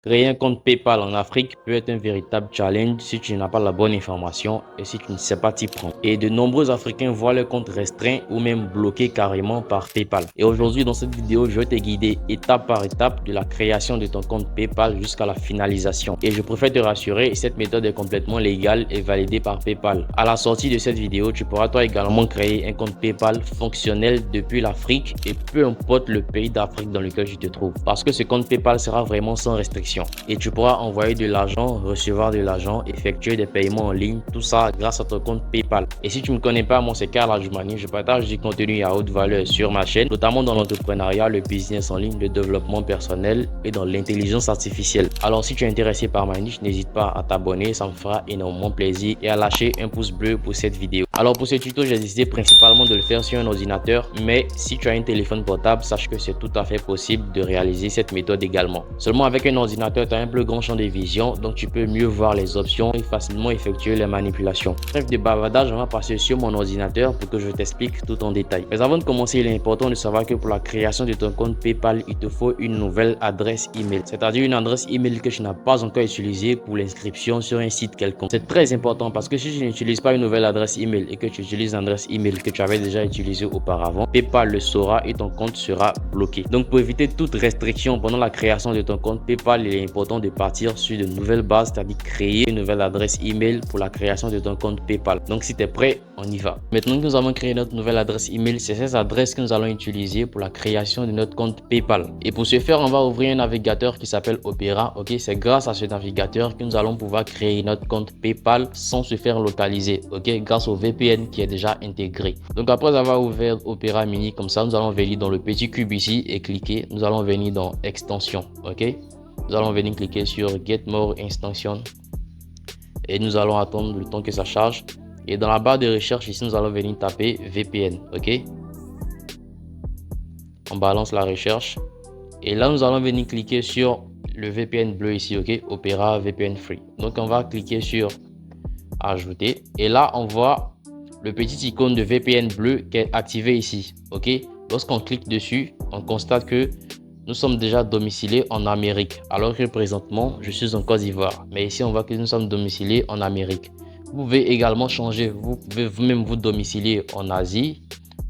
Créer un compte PayPal en Afrique peut être un véritable challenge si tu n'as pas la bonne information et si tu ne sais pas t'y prendre. Et de nombreux Africains voient leur compte restreint ou même bloqué carrément par PayPal. Et aujourd'hui, dans cette vidéo, je vais te guider étape par étape de la création de ton compte PayPal jusqu'à la finalisation. Et je préfère te rassurer, cette méthode est complètement légale et validée par PayPal. À la sortie de cette vidéo, tu pourras toi également créer un compte PayPal fonctionnel depuis l'Afrique et peu importe le pays d'Afrique dans lequel tu te trouves. Parce que ce compte PayPal sera vraiment sans restriction. Et tu pourras envoyer de l'argent, recevoir de l'argent, effectuer des paiements en ligne, tout ça grâce à ton compte PayPal. Et si tu ne me connais pas, moi c'est Karl Adjumani, je partage du contenu à haute valeur sur ma chaîne, notamment dans l'entrepreneuriat, le business en ligne, le développement personnel et dans l'intelligence artificielle. Alors si tu es intéressé par ma niche, n'hésite pas à t'abonner, ça me fera énormément plaisir, et à lâcher un pouce bleu pour cette vidéo. Alors pour ce tuto, j'ai décidé principalement de le faire sur un ordinateur, mais si tu as un téléphone portable, sache que c'est tout à fait possible de réaliser cette méthode également. Seulement avec un ordinateur, tu as un plus grand champ de vision, donc tu peux mieux voir les options et facilement effectuer les manipulations. Bref de bavardage, on va passer sur mon ordinateur pour que je t'explique tout en détail. Mais avant de commencer, il est important de savoir que pour la création de ton compte PayPal, il te faut une nouvelle adresse email, c'est-à-dire une adresse email que tu n'as pas encore utilisée pour l'inscription sur un site quelconque. C'est très important parce que si tu n'utilises pas une nouvelle adresse email et que tu utilises l'adresse email que tu avais déjà utilisée auparavant, PayPal le saura et ton compte sera bloqué. Donc pour éviter toute restriction pendant la création de ton compte PayPal, il est important de partir sur de nouvelles bases, c'est-à-dire créer une nouvelle adresse email pour la création de ton compte PayPal. Donc si tu es prêt, on y va. Maintenant que nous avons créé notre nouvelle adresse email, c'est cette adresse que nous allons utiliser pour la création de notre compte PayPal. Et pour ce faire, on va ouvrir un navigateur qui s'appelle Opera. Ok, c'est grâce à ce navigateur que nous allons pouvoir créer notre compte PayPal sans se faire localiser. Ok, grâce au VPN qui est déjà intégré. Donc après avoir ouvert Opera Mini comme ça, nous allons venir dans le petit cube ici et cliquer. Nous allons venir dans extension. Ok. Nous allons venir cliquer sur Get More Extension et nous allons attendre le temps que ça charge. Et dans la barre de recherche ici, nous allons venir taper VPN. Ok, on balance la recherche et là nous allons venir cliquer sur le VPN bleu ici. Ok, Opera VPN Free. Donc on va cliquer sur ajouter et là on voit le petit icône de VPN bleu qui est activé ici. Ok, lorsqu'on clique dessus, on constate que nous sommes déjà domiciliés en Amérique, alors que présentement, je suis en Côte d'Ivoire. Mais ici, on voit que nous sommes domiciliés en Amérique. Vous pouvez également changer, vous pouvez vous-même vous domicilier en Asie,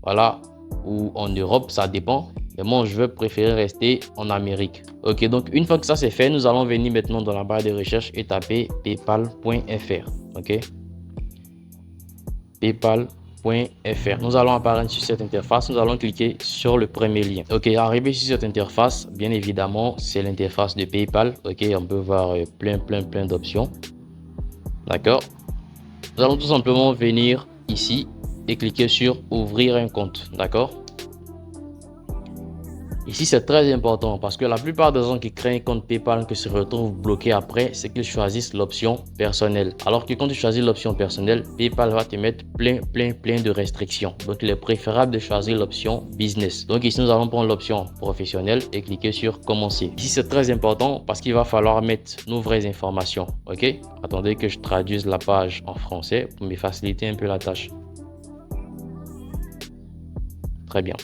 voilà, ou en Europe, ça dépend. Mais moi, je vais préférer rester en Amérique. Ok, donc une fois que ça c'est fait, nous allons venir maintenant dans la barre de recherche et taper paypal.fr. Ok, paypal.fr. Nous allons apparaître sur cette interface, nous allons cliquer sur le premier lien. Ok, arrivé sur cette interface, bien évidemment, c'est l'interface de PayPal. Ok, on peut voir plein d'options. D'accord. Nous allons tout simplement venir ici et cliquer sur ouvrir un compte. D'accord. Ici, c'est très important parce que la plupart des gens qui créent un compte PayPal qui se retrouvent bloqués après, c'est qu'ils choisissent l'option personnelle. Alors que quand tu choisis l'option personnelle, PayPal va te mettre plein de restrictions. Donc, il est préférable de choisir l'option business. Donc, ici, nous allons prendre l'option professionnelle et cliquer sur commencer. Ici, c'est très important parce qu'il va falloir mettre nos vraies informations. Ok? Attendez que je traduise la page en français pour me faciliter un peu la tâche. Très bien.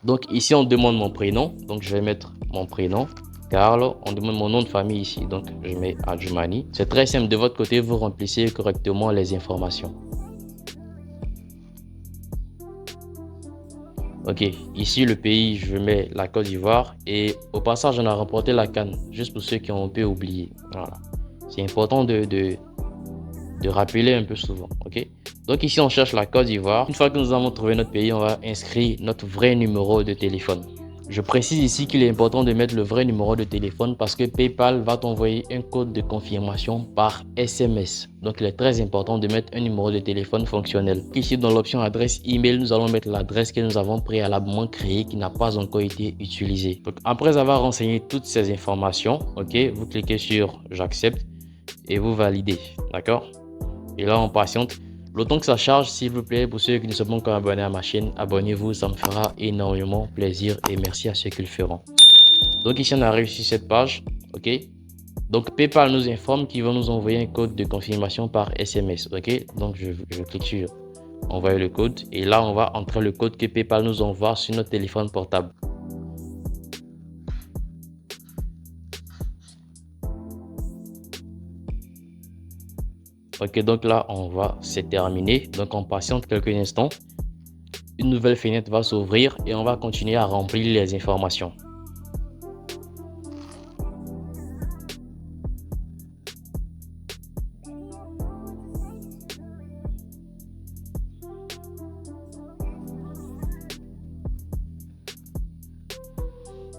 Donc ici, on demande mon prénom. Donc je vais mettre mon prénom. Karl, on demande mon nom de famille ici. Donc je mets Adjumani. C'est très simple. De votre côté, vous remplissez correctement les informations. Ok, ici le pays, je mets la Côte d'Ivoire. Et au passage, on a remporté la CAN. Juste pour ceux qui ont un peu oublié. Voilà. C'est important de rappeler un peu souvent. Ok. Donc ici, on cherche la Côte d'Ivoire. Une fois que nous avons trouvé notre pays, on va inscrire notre vrai numéro de téléphone. Je précise ici qu'il est important de mettre le vrai numéro de téléphone parce que PayPal va t'envoyer un code de confirmation par SMS. Donc, il est très important de mettre un numéro de téléphone fonctionnel. Ici, dans l'option adresse email, nous allons mettre l'adresse que nous avons préalablement créée qui n'a pas encore été utilisée. Donc, après avoir renseigné toutes ces informations, ok, vous cliquez sur j'accepte et vous validez. D'accord? Et là, on patiente. Le temps que ça charge, s'il vous plaît, pour ceux qui ne sont pas encore abonnés à ma chaîne, abonnez-vous, ça me fera énormément plaisir et merci à ceux qui le feront. Donc ici, on arrive sur cette page, ok. Donc PayPal nous informe qu'ils vont nous envoyer un code de confirmation par SMS, ok. Donc je clique sur envoyer le code et là, on va entrer le code que PayPal nous envoie sur notre téléphone portable. Ok, donc là, c'est terminé. Donc on patiente quelques instants. Une nouvelle fenêtre va s'ouvrir et on va continuer à remplir les informations.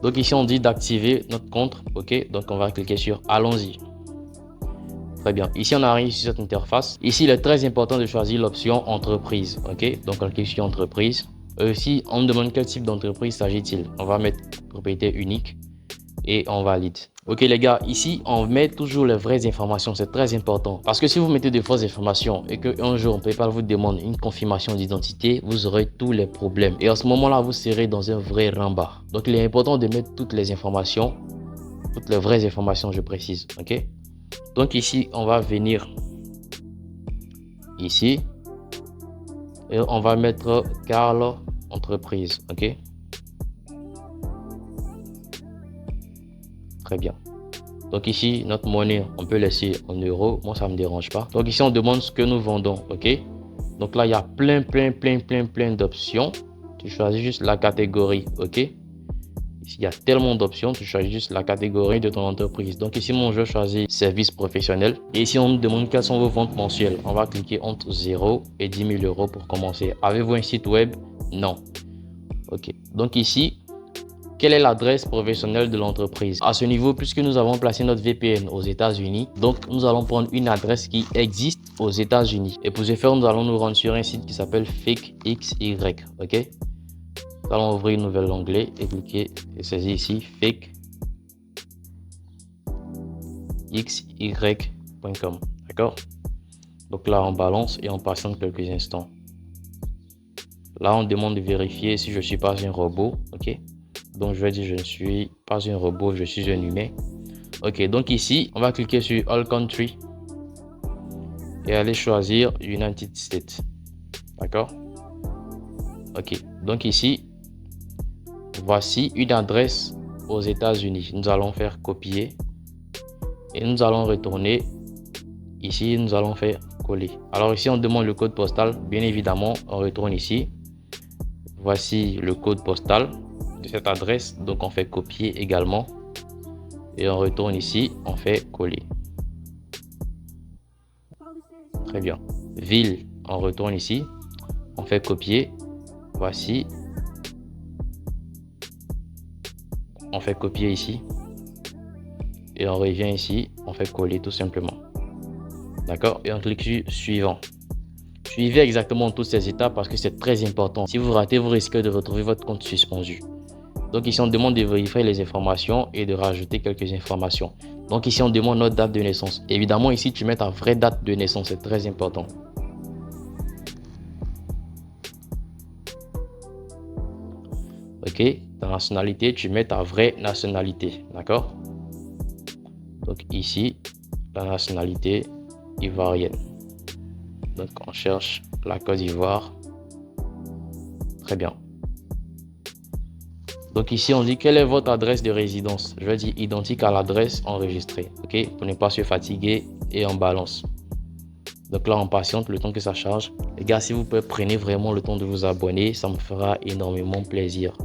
Donc ici, on dit d'activer notre compte. Ok, donc on va cliquer sur allons-y. Très bien. Ici, on arrive sur cette interface. Ici, il est très important de choisir l'option entreprise. Ok, donc on clique sur entreprise. Ici, on me demande quel type d'entreprise s'agit-il. On va mettre propriété unique et on valide. Ok les gars, ici on met toujours les vraies informations, c'est très important. Parce que si vous mettez de fausses informations et qu'un jour PayPal vous demande une confirmation d'identité, vous aurez tous les problèmes. Et à ce moment-là, vous serez dans un vrai rembarre. Donc il est important de mettre toutes les informations, toutes les vraies informations, je précise. Ok. Donc ici, on va venir ici et on va mettre Carl entreprise. Ok. Très bien. Donc ici, notre monnaie, on peut laisser en euros. Moi, ça ne me dérange pas. Donc ici, on demande ce que nous vendons. OK. Donc là, il y a plein d'options. Tu choisis juste la catégorie. OK. Ici, il y a tellement d'options. Tu choisis juste la catégorie de ton entreprise. Donc ici, moi, je choisis service professionnel. Et ici, on nous demande quelles sont vos ventes mensuelles. On va cliquer entre 0 et 10 000 euros pour commencer. Avez-vous un site web? Non. OK. Donc ici, quelle est l'adresse professionnelle de l'entreprise? À ce niveau, puisque nous avons placé notre VPN aux États-Unis, donc nous allons prendre une adresse qui existe aux États-Unis. Et pour ce faire, nous allons nous rendre sur un site qui s'appelle FakeXY. Ok? Nous allons ouvrir une nouvelle onglet et cliquer et saisir ici fakexy.com. D'accord? Donc là, on balance et on patiente quelques instants. Là, on demande de vérifier si je ne suis pas un robot. Ok? Donc, je vais dire je ne suis pas un robot, je suis un humain. Ok, donc ici, on va cliquer sur All Country et aller choisir United States. D'accord? Ok, donc ici, voici une adresse aux États-Unis. Nous allons faire copier et nous allons retourner. Ici, nous allons faire coller. Alors ici, on demande le code postal. Bien évidemment, on retourne ici. Voici le code postal de cette adresse. Donc, on fait copier également. Et on retourne ici, on fait coller. Très bien. Ville, on retourne ici, on fait copier. Voici. On fait copier ici. Et on revient ici, on fait coller tout simplement. D'accord? Et on clique sur suivant. Suivez exactement toutes ces étapes parce que c'est très important. Si vous ratez, vous risquez de retrouver votre compte suspendu. Donc ici, on demande de vérifier les informations et de rajouter quelques informations. Donc ici, on demande notre date de naissance. Évidemment, ici, tu mets ta vraie date de naissance. C'est très important. Ok, ta nationalité, tu mets ta vraie nationalité. D'accord? Donc ici, la nationalité ivoirienne. Donc on cherche la Côte d'Ivoire. Très bien. Donc ici, on dit quelle est votre adresse de résidence. Je vais dire identique à l'adresse enregistrée. Ok, pour ne pas se fatiguer et on balance. Donc là, on patiente le temps que ça charge. Les gars, si vous pouvez, prenez vraiment le temps de vous abonner. Ça me fera énormément plaisir.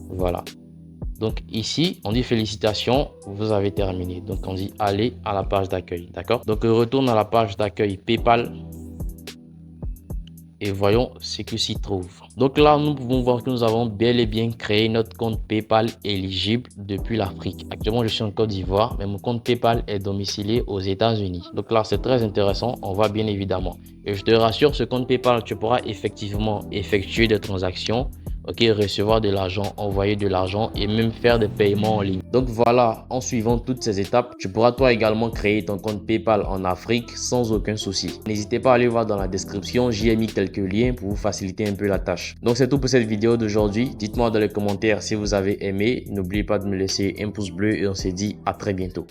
Voilà. Donc ici, on dit félicitations, vous avez terminé. Donc on dit aller à la page d'accueil. D'accord? Donc retourne à la page d'accueil PayPal. Et voyons ce qui s'y trouve. Donc là, nous pouvons voir que nous avons bel et bien créé notre compte PayPal éligible depuis l'Afrique. Actuellement, je suis en Côte d'Ivoire, mais mon compte PayPal est domicilié aux États-Unis. Donc là, c'est très intéressant. On voit bien évidemment. Et je te rassure, ce compte PayPal, tu pourras effectivement effectuer des transactions. Ok, recevoir de l'argent, envoyer de l'argent et même faire des paiements en ligne. Donc voilà, en suivant toutes ces étapes, tu pourras toi également créer ton compte PayPal en Afrique sans aucun souci. N'hésitez pas à aller voir dans la description, j'y ai mis quelques liens pour vous faciliter un peu la tâche. Donc c'est tout pour cette vidéo d'aujourd'hui. Dites-moi dans les commentaires si vous avez aimé. N'oubliez pas de me laisser un pouce bleu et on se dit à très bientôt.